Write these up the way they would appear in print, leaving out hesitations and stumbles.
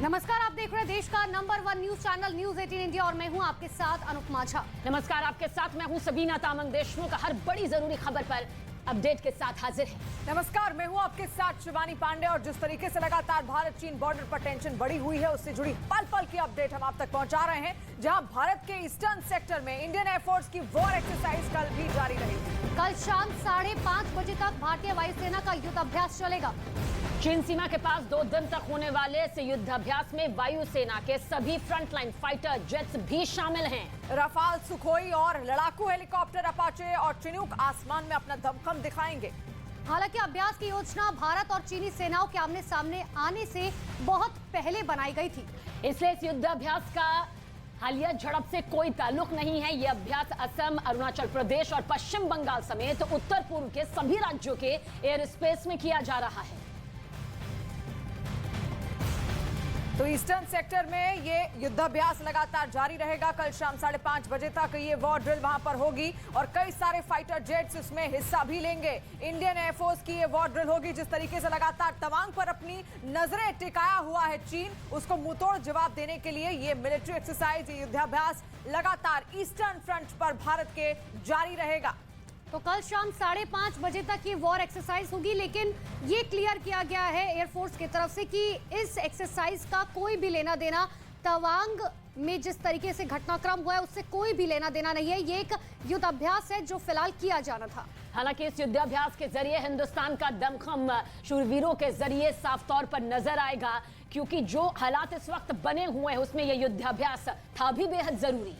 नमस्कार, आप देख रहे हैं देश का number 1 news channel news 18 India और मैं हूं आपके साथ अनुपमा झा। नमस्कार, आपके साथ मैं हूं सबीना तामंग। देशमुख हर बड़ी जरूरी खबर पर अपडेट के साथ हाजिर है। नमस्कार, मैं हूं आपके साथ शिवानी पांडे और जिस तरीके से लगातार भारत चीन बॉर्डर पर टेंशन बढ़ी हुई है उससे जुड़ी पल पल की अपडेट हम आप तक पहुंचा रहे हैं, जहां भारत के ईस्टर्न सेक्टर में इंडियन एयरफोर्स की वॉर एक्सरसाइज कल भी जारी रहेगी। कल शाम 5:30 बजे तक भारतीय वायुसेना का युद्ध अभ्यास चलेगा। चीन सीमा के पास 2 दिन तक होने वाले इस युद्धाभ्यास में वायुसेना के सभी फ्रंटलाइन फाइटर जेट्स भी शामिल हैं। रफाल, सुखोई और लड़ाकू हेलीकॉप्टर अपाचे और चिनूक आसमान में अपना दमखम दिखाएंगे। हालांकि अभ्यास की योजना भारत और चीनी सेनाओं के आमने सामने आने से बहुत पहले बनाई गई थी, इसलिए इस युद्धाभ्यास का हालिया झड़प से कोई ताल्लुक नहीं है। यह अभ्यास असम, अरुणाचल प्रदेश और पश्चिम बंगाल समेत उत्तर पूर्व के सभी राज्यों के एयर स्पेस में किया जा रहा है। तो ईस्टर्न सेक्टर में ये युद्धाभ्यास लगातार जारी रहेगा। कल शाम 5:30 बजे तक ये वॉर ड्रिल वहां पर होगी और कई सारे फाइटर जेट्स इसमें हिस्सा भी लेंगे। इंडियन एयरफोर्स की ये वॉर ड्रिल होगी। जिस तरीके से लगातार तवांग पर अपनी नजरें टिकाया हुआ है चीन, उसको मुंहतोड़ जवाब देने के लिए ये मिलिट्री एक्सरसाइज, ये युद्धाभ्यास लगातार ईस्टर्न फ्रंट पर भारत के जारी रहेगा। तो कल शाम 5:30 बजे तक ये वॉर एक्सरसाइज होगी, लेकिन ये क्लियर किया गया है एयरफोर्स की तरफ से कि इस एक्सरसाइज का कोई भी लेना देना तवांग में जिस तरीके से घटनाक्रम हुआ है उससे कोई भी लेना देना नहीं है। ये एक युद्ध अभ्यास है जो फिलहाल किया जाना था। हालांकि इस युद्धाभ्यास के जरिए हिंदुस्तान का दमखम शूरवीरों के जरिए साफ तौर पर नजर आएगा, क्योंकि जो हालात इस वक्त बने हुए हैं उसमें यह युद्धाभ्यास था भी बेहद जरूरी।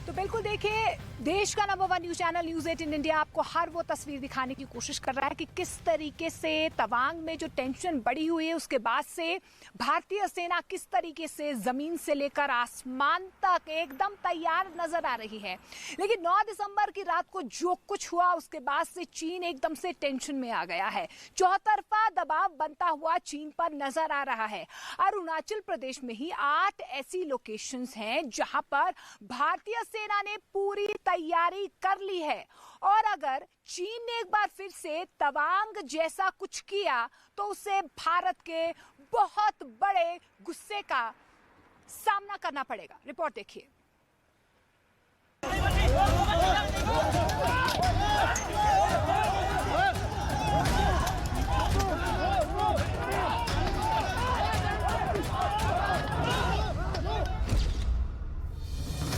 तो बिल्कुल देखिए, देश का number 1 news channel news 18 India आपको हर वो तस्वीर दिखाने की कोशिश कर रहा है कि किस तरीके से तवांग में जो टेंशन बढ़ी हुई है उसके बाद से भारतीय सेना किस तरीके से जमीन से लेकर आसमान तक एकदम तैयार नजर आ रही है। लेकिन 9 दिसंबर की रात को जो कुछ हुआ उसके बाद से चीन एकदम से टेंशन में आ गया है। चौतरफा दबाव बनता हुआ चीन पर नजर आ रहा है। अरुणाचल प्रदेश में ही 8 ऐसी लोकेशंस हैं जहां पर भारतीय सेना ने पूरी तैयारी कर ली है और अगर चीन ने एक बार फिर से तवांग जैसा कुछ किया तो उसे भारत के बहुत बड़े गुस्से का सामना करना पड़ेगा। रिपोर्ट देखिए।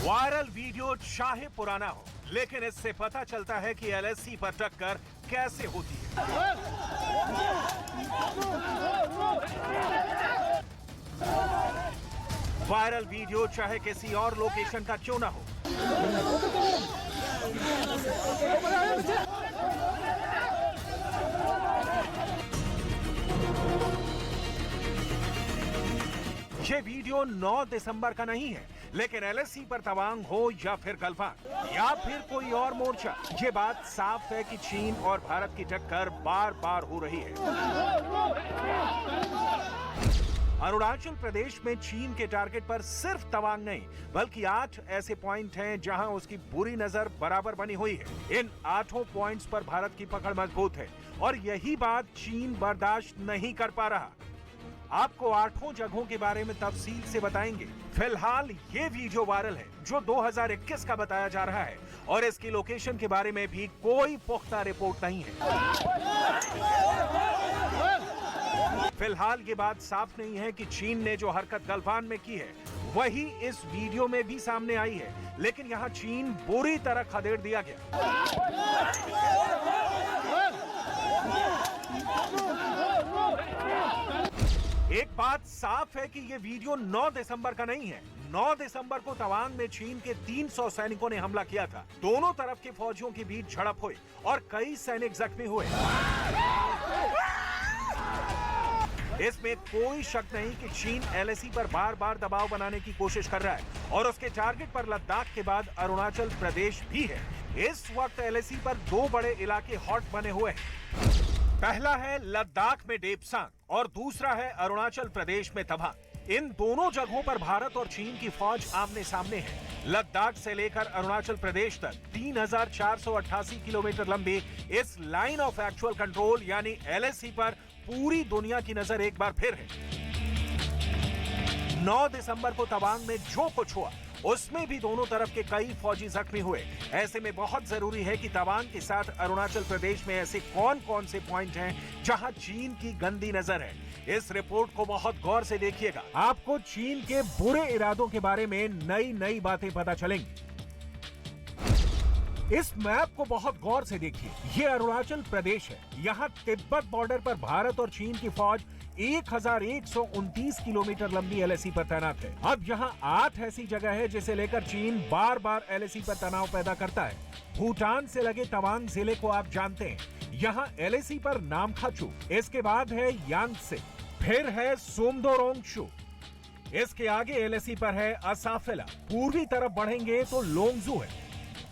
वायरल वीडियो चाहे पुराना हो, लेकिन इससे पता चलता है कि एलएसी पर टक्कर कैसे होती है। वायरल वीडियो चाहे किसी और लोकेशन का क्यों ना हो, ये वीडियो 9 दिसंबर का नहीं है, लेकिन एलएसी पर तवांग हो या फिर गलवान या फिर कोई और मोर्चा, ये बात साफ है कि चीन और भारत की टक्कर बार बार हो रही है। अरुणाचल प्रदेश में चीन के टारगेट पर सिर्फ तवांग नहीं बल्कि 8 ऐसे पॉइंट हैं जहां उसकी बुरी नजर बराबर बनी हुई है। इन 8 पॉइंट्स पर भारत की पकड़ मजबूत है और यही बात चीन बर्दाश्त नहीं कर पा रहा। आपको 8 जगहों के बारे में तफसील से बताएंगे। फिलहाल ये वीडियो वायरल है जो 2021 का बताया जा रहा है और इसकी लोकेशन के बारे में भी कोई पुख्ता रिपोर्ट नहीं है। फिलहाल ये बात साफ नहीं है कि चीन ने जो हरकत गलवान में की है वही इस वीडियो में भी सामने आई है, लेकिन यहाँ चीन बुरी तरह खदेड़ दिया गया। एक बात साफ है कि यह वीडियो 9 दिसंबर का नहीं है। 9 दिसंबर को तवांग में चीन के 300 सैनिकों ने हमला किया था। दोनों तरफ के फौजियों के बीच झड़प हुई और कई सैनिक जख्मी हुए। इसमें कोई शक नहीं कि चीन एलएसी पर बार बार दबाव बनाने की कोशिश कर रहा है और उसके टारगेट पर लद्दाख के बाद अरुणाचल प्रदेश भी है। इस वक्त एलएसी पर 2 बड़े इलाके हॉट बने हुए हैं। पहला है लद्दाख में डेप्सांग और दूसरा है अरुणाचल प्रदेश में तवांग। इन दोनों जगहों पर भारत और चीन की फौज आमने सामने है। लद्दाख से लेकर अरुणाचल प्रदेश तक 3,488 किलोमीटर लंबी इस लाइन ऑफ एक्चुअल कंट्रोल यानी LAC पर पूरी दुनिया की नजर एक बार फिर है। 9 दिसंबर को तवांग में जो कुछ हुआ उसमें भी दोनों तरफ के कई फौजी जख्मी हुए। ऐसे में बहुत जरूरी है कि तवांग के साथ अरुणाचल प्रदेश में ऐसे कौन कौन से पॉइंट हैं जहां चीन की गंदी नजर है। इस रिपोर्ट को बहुत गौर से देखिएगा, आपको चीन के बुरे इरादों के बारे में नई नई बातें पता चलेंगी। इस मैप को बहुत गौर से देखिए, ये अरुणाचल प्रदेश है। यहाँ तिब्बत बॉर्डर पर भारत और चीन की फौज 1,129 किलोमीटर लंबी LAC पर तैनात है। अब यहाँ 8 ऐसी जगह है जिसे लेकर चीन बार बार LAC पर तनाव पैदा करता है। भूटान से लगे तवांग जिले को आप जानते हैं, यहाँ LAC पर नामखाचू, इसके बाद है यांगसे, फिर है सोमदोरोंगशु, इसके आगे LAC पर है असाफेला, पूर्वी तरफ बढ़ेंगे तो लोंगजू है,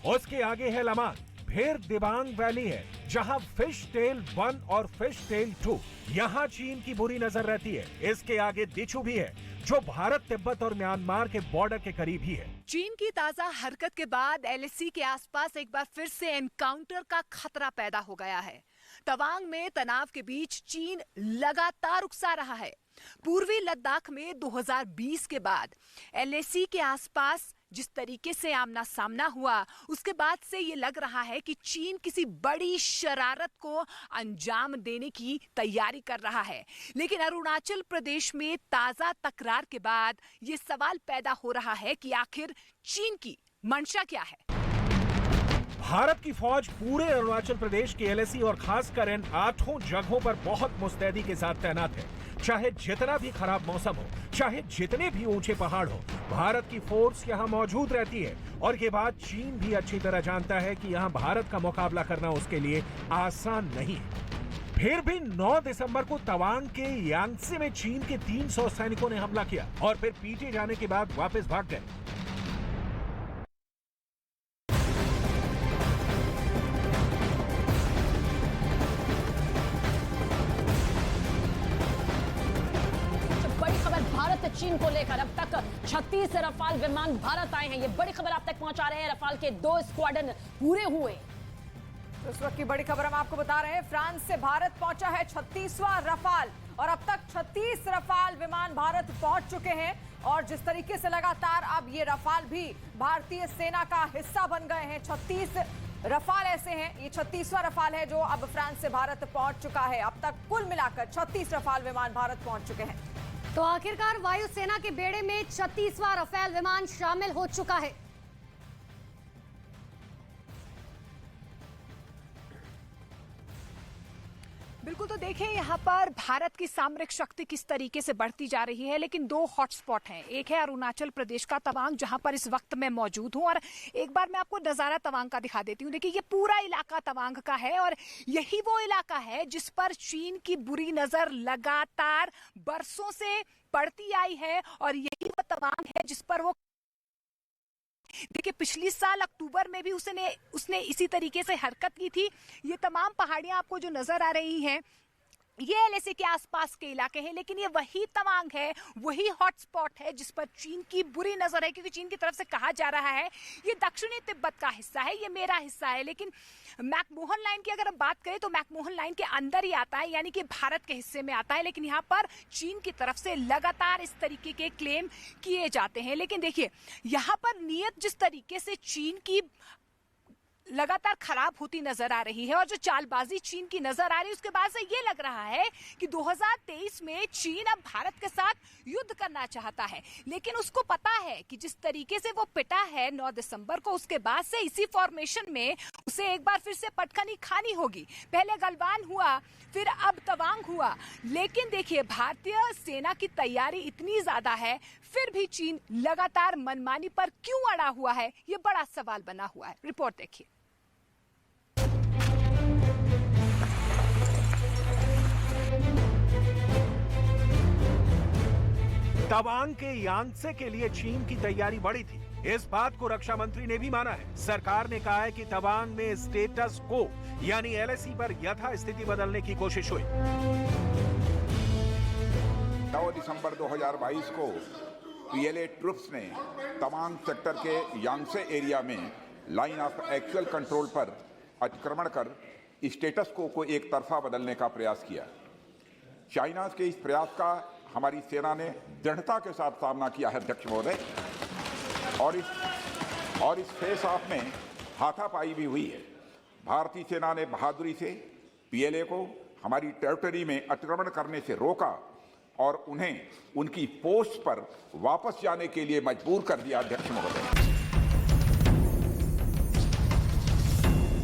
उसके आगे है लमांग, फिर दिबांग वैली है जहां फिश टेल 1 और फिश टेल 2, यहां चीन की बुरी नजर रहती है। इसके आगे दिचू भी है जो भारत, तिब्बत और म्यांमार के बॉर्डर के करीब ही है। चीन की ताजा हरकत के बाद LAC के आसपास एक बार फिर से एनकाउंटर का खतरा पैदा हो गया है। तवांग में तनाव के बीच चीन लगातार उकसा रहा है। पूर्वी लद्दाख में 2020 के बाद LAC के आसपास जिस तरीके से आमना सामना हुआ, उसके बाद से ये लग रहा है कि चीन किसी बड़ी शरारत को अंजाम देने की तैयारी कर रहा है। लेकिन अरुणाचल प्रदेश में ताजा तकरार के बाद ये सवाल पैदा हो रहा है कि आखिर चीन की मंशा क्या है। भारत की फौज पूरे अरुणाचल प्रदेश के LAC और खासकर इन 8 जगहों पर बहुत मुस्तैदी के साथ तैनात है। चाहे जितना भी खराब मौसम हो, चाहे जितने भी ऊंचे पहाड़ हो, भारत की फोर्स यहाँ मौजूद रहती है। और ये बात चीन भी अच्छी तरह जानता है कि यहाँ भारत का मुकाबला करना उसके लिए आसान नहीं है। फिर भी 9 दिसंबर को तवांग के यांगसे में चीन के 300 सैनिकों ने हमला किया और फिर पीटे जाने के बाद वापस भाग गए। चीन को लेकर अब तक 36 रफाल विमान भारत आए हैं। ये बड़ी खबर आप तक पहुंचा रहे हैं। रफाल के 2 स्क्वाड्रन पूरे हुए। इस वक्त की बड़ी खबर हम आपको बता रहे हैं, फ्रांस से भारत पहुंचा है 36वां रफाल और अब तक 36 रफाल विमान भारत पहुंच चुके हैं। और जिस तरीके से लगातार अब ये रफाल भी भारतीय सेना का हिस्सा बन गए हैं। 36 रफाल ऐसे हैं, ये 36वां रफाल है जो अब फ्रांस से भारत पहुंच चुका है। अब तक कुल मिलाकर 36 रफाल विमान भारत पहुंच चुके हैं। तो आखिरकार वायुसेना के बेड़े में 36वां रफेल विमान शामिल हो चुका है। बिल्कुल, तो देखें यहाँ पर भारत की सामरिक शक्ति किस तरीके से बढ़ती जा रही है। लेकिन 2 हॉटस्पॉट हैं। एक है अरुणाचल प्रदेश का तवांग, जहां पर इस वक्त मैं मौजूद हूं। और एक बार मैं आपको नजारा तवांग का दिखा देती हूँ। देखिए, ये पूरा इलाका तवांग का है और यही वो इलाका है जिस पर चीन की बुरी नजर लगातार बरसों से पड़ती आई है। और यही वो तवांग है जिस पर वो, देखिए, पिछली साल अक्टूबर में भी उसने इसी तरीके से हरकत की थी। ये तमाम पहाड़ियां आपको जो नजर आ रही हैं, ये LAC के आसपास के इलाके हैं। लेकिन ये वही तवांग है, वही हॉटस्पॉट है जिस पर चीन की बुरी नजर है। क्योंकि चीन की तरफ से कहा जा रहा है ये दक्षिणी तिब्बत का हिस्सा है, ये मेरा हिस्सा है। लेकिन मैकमोहन लाइन की अगर हम बात करें तो मैकमोहन लाइन के अंदर ही आता है, यानी कि भारत के हिस्से में आता है। लेकिन यहाँ पर चीन की तरफ से लगातार इस तरीके के क्लेम किए जाते हैं। लेकिन देखिए, यहाँ पर नीयत जिस तरीके से चीन की लगातार खराब होती नजर आ रही है और जो चालबाजी चीन की नजर आ रही है, उसके बाद से ये लग रहा है कि 2023 में चीन अब भारत के साथ युद्ध करना चाहता है। लेकिन उसको पता है कि जिस तरीके से वो पिटा है 9 दिसंबर को, उसके बाद से इसी फॉर्मेशन में उसे एक बार फिर से पटखनी खानी होगी। पहले गलवान हुआ, फिर अब तवांग हुआ। लेकिन देखिए, भारतीय सेना की तैयारी इतनी ज्यादा है, फिर भी चीन लगातार मनमानी पर क्यों अड़ा हुआ है, ये बड़ा सवाल बना हुआ है। रिपोर्ट देखिए। तवांग के यांगसे के लिए चीन की तैयारी बड़ी थी। इस बात को रक्षा मंत्री ने भी माना है। सरकार ने कहा है कि तवांग में स्टेटस को यानी LAC पर यथास्थिति बदलने की कोशिश हुई। 9 दिसंबर 2022 को पीएलए ट्रुप्स ने तवांग सेक्टर के यांगसे एरिया में लाइन ऑफ एक्चुअल कंट्रोल पर अतिक्रमण कर स्टेटस को एक तरफा बदलने का प्रयास किया। चाइना के इस प्रयास का हमारी सेना ने दृढ़ता के साथ सामना किया है अध्यक्ष महोदय, और इस फेस ऑफ में हाथापाई भी हुई है। भारतीय सेना ने बहादुरी से पीएलए को हमारी टेरिटरी में अतिक्रमण करने से रोका और उन्हें उनकी पोस्ट पर वापस जाने के लिए मजबूर कर दिया अध्यक्ष महोदय।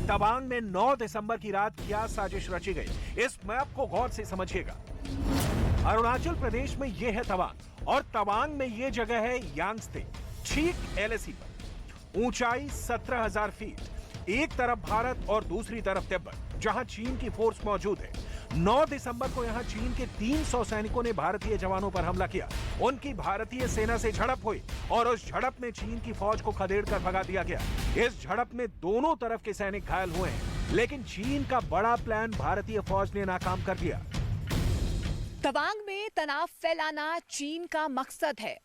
तवांग में 9 दिसंबर की रात क्या साजिश रची गई, इस मैप को गौर से समझिएगा। अरुणाचल प्रदेश में यह है तवांग और तवांग में यह जगह है यांगत्से, ठीक एलएसी पर। ऊंचाई 17,000 फीट, एक तरफ भारत और दूसरी तरफ तिब्बत, जहां चीन की फोर्स मौजूद है। 9 दिसंबर को यहां चीन के 300 सैनिकों ने भारतीय जवानों पर हमला किया। उनकी भारतीय सेना से झड़प हुई और उस झड़प में चीन की फौज को खदेड़कर भगा दिया गया। इस झड़प में दोनों तरफ के सैनिक घायल हुए हैं, लेकिन चीन का बड़ा प्लान भारतीय फौज ने नाकाम कर दिया। तवांग में तनाव फैलाना चीन का मकसद है।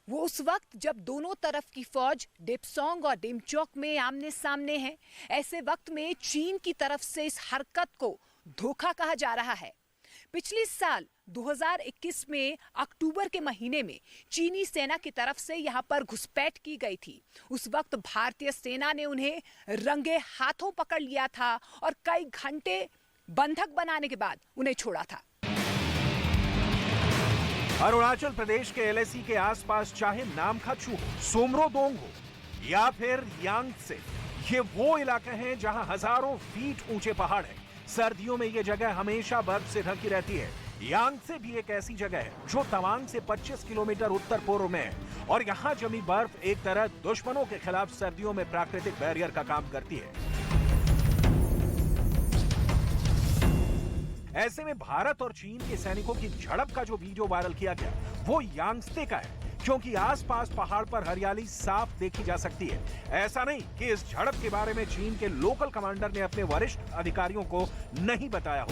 वो उस वक्त जब दोनों तरफ की फौज डेप्सोंग और डेमचोक में आमने सामने है, ऐसे वक्त में चीन की तरफ से इस हरकत को धोखा कहा जा रहा है। पिछले साल 2021 में अक्टूबर के महीने में चीनी सेना की तरफ से यहां पर घुसपैठ की गई थी। उस वक्त भारतीय सेना ने उन्हें रंगे हाथों पकड़ लिया था और कई घंटे बंधक बनाने के बाद उन्हें छोड़ा था। अरुणाचल प्रदेश के एलएसी के आसपास चाहे नामखाचू हो, सोमरोदोंग हो या फिर यांगत्से, ये वो इलाके हैं जहां हजारों फीट ऊंचे पहाड़ हैं। सर्दियों में ये जगह हमेशा बर्फ से ढकी रहती है। यांगत्से भी एक ऐसी जगह है जो तवांग से 25 किलोमीटर उत्तर पूर्व में है और यहाँ जमी बर्फ एक तरह दुश्मनों के खिलाफ सर्दियों में प्राकृतिक बैरियर का काम करती है। ऐसे में भारत और चीन के सैनिकों की झड़प का जो वीडियो वायरल किया गया वो यांगत्से का है, क्योंकि आसपास पहाड़ पर हरियाली साफ देखी जा सकती है। ऐसा नहीं कि इस झड़प के बारे में चीन के लोकल कमांडर ने अपने वरिष्ठ अधिकारियों को नहीं बताया हो।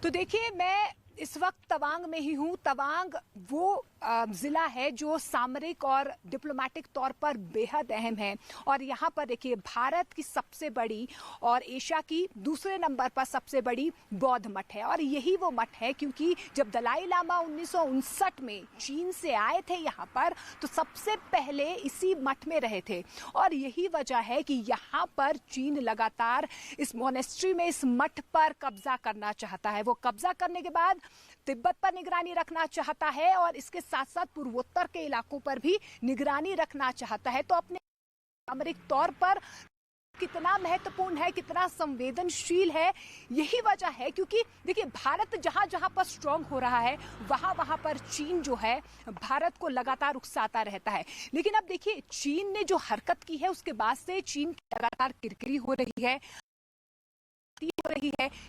तो देखिए, मैं इस वक्त तवांग में ही हूँ। तवांग वो जिला है जो सामरिक और डिप्लोमेटिक तौर पर बेहद अहम है और यहाँ पर देखिए भारत की सबसे बड़ी और एशिया की दूसरे नंबर पर सबसे बड़ी बौद्ध मठ है। और यही वो मठ है क्योंकि जब दलाई लामा 1959 में चीन से आए थे यहाँ पर, तो सबसे पहले इसी मठ में रहे थे और यही वजह है कि यहाँ पर चीन लगातार इस मोनेस्ट्री में, इस मठ पर कब्जा करना चाहता है। वो कब्जा करने के बाद तिब्बत पर निगरानी रखना चाहता है और इसके साथ साथ पूर्वोत्तर के इलाकों पर भी निगरानी रखना चाहता है। तो अपने सामरिक तौर पर कितना महत्वपूर्ण है, कितना संवेदनशील है, यही वजह है क्योंकि देखिए भारत जहां जहां पर स्ट्रांग हो रहा है वहां वहां पर चीन जो है भारत को लगातार उकसाता रहता है। लेकिन अब देखिए चीन ने जो हरकत की है उसके बाद से चीन की लगातार किरकिरी हो रही है।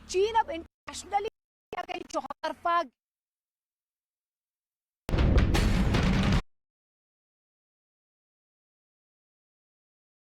चीन अब इंटरनेशनली चौतरफा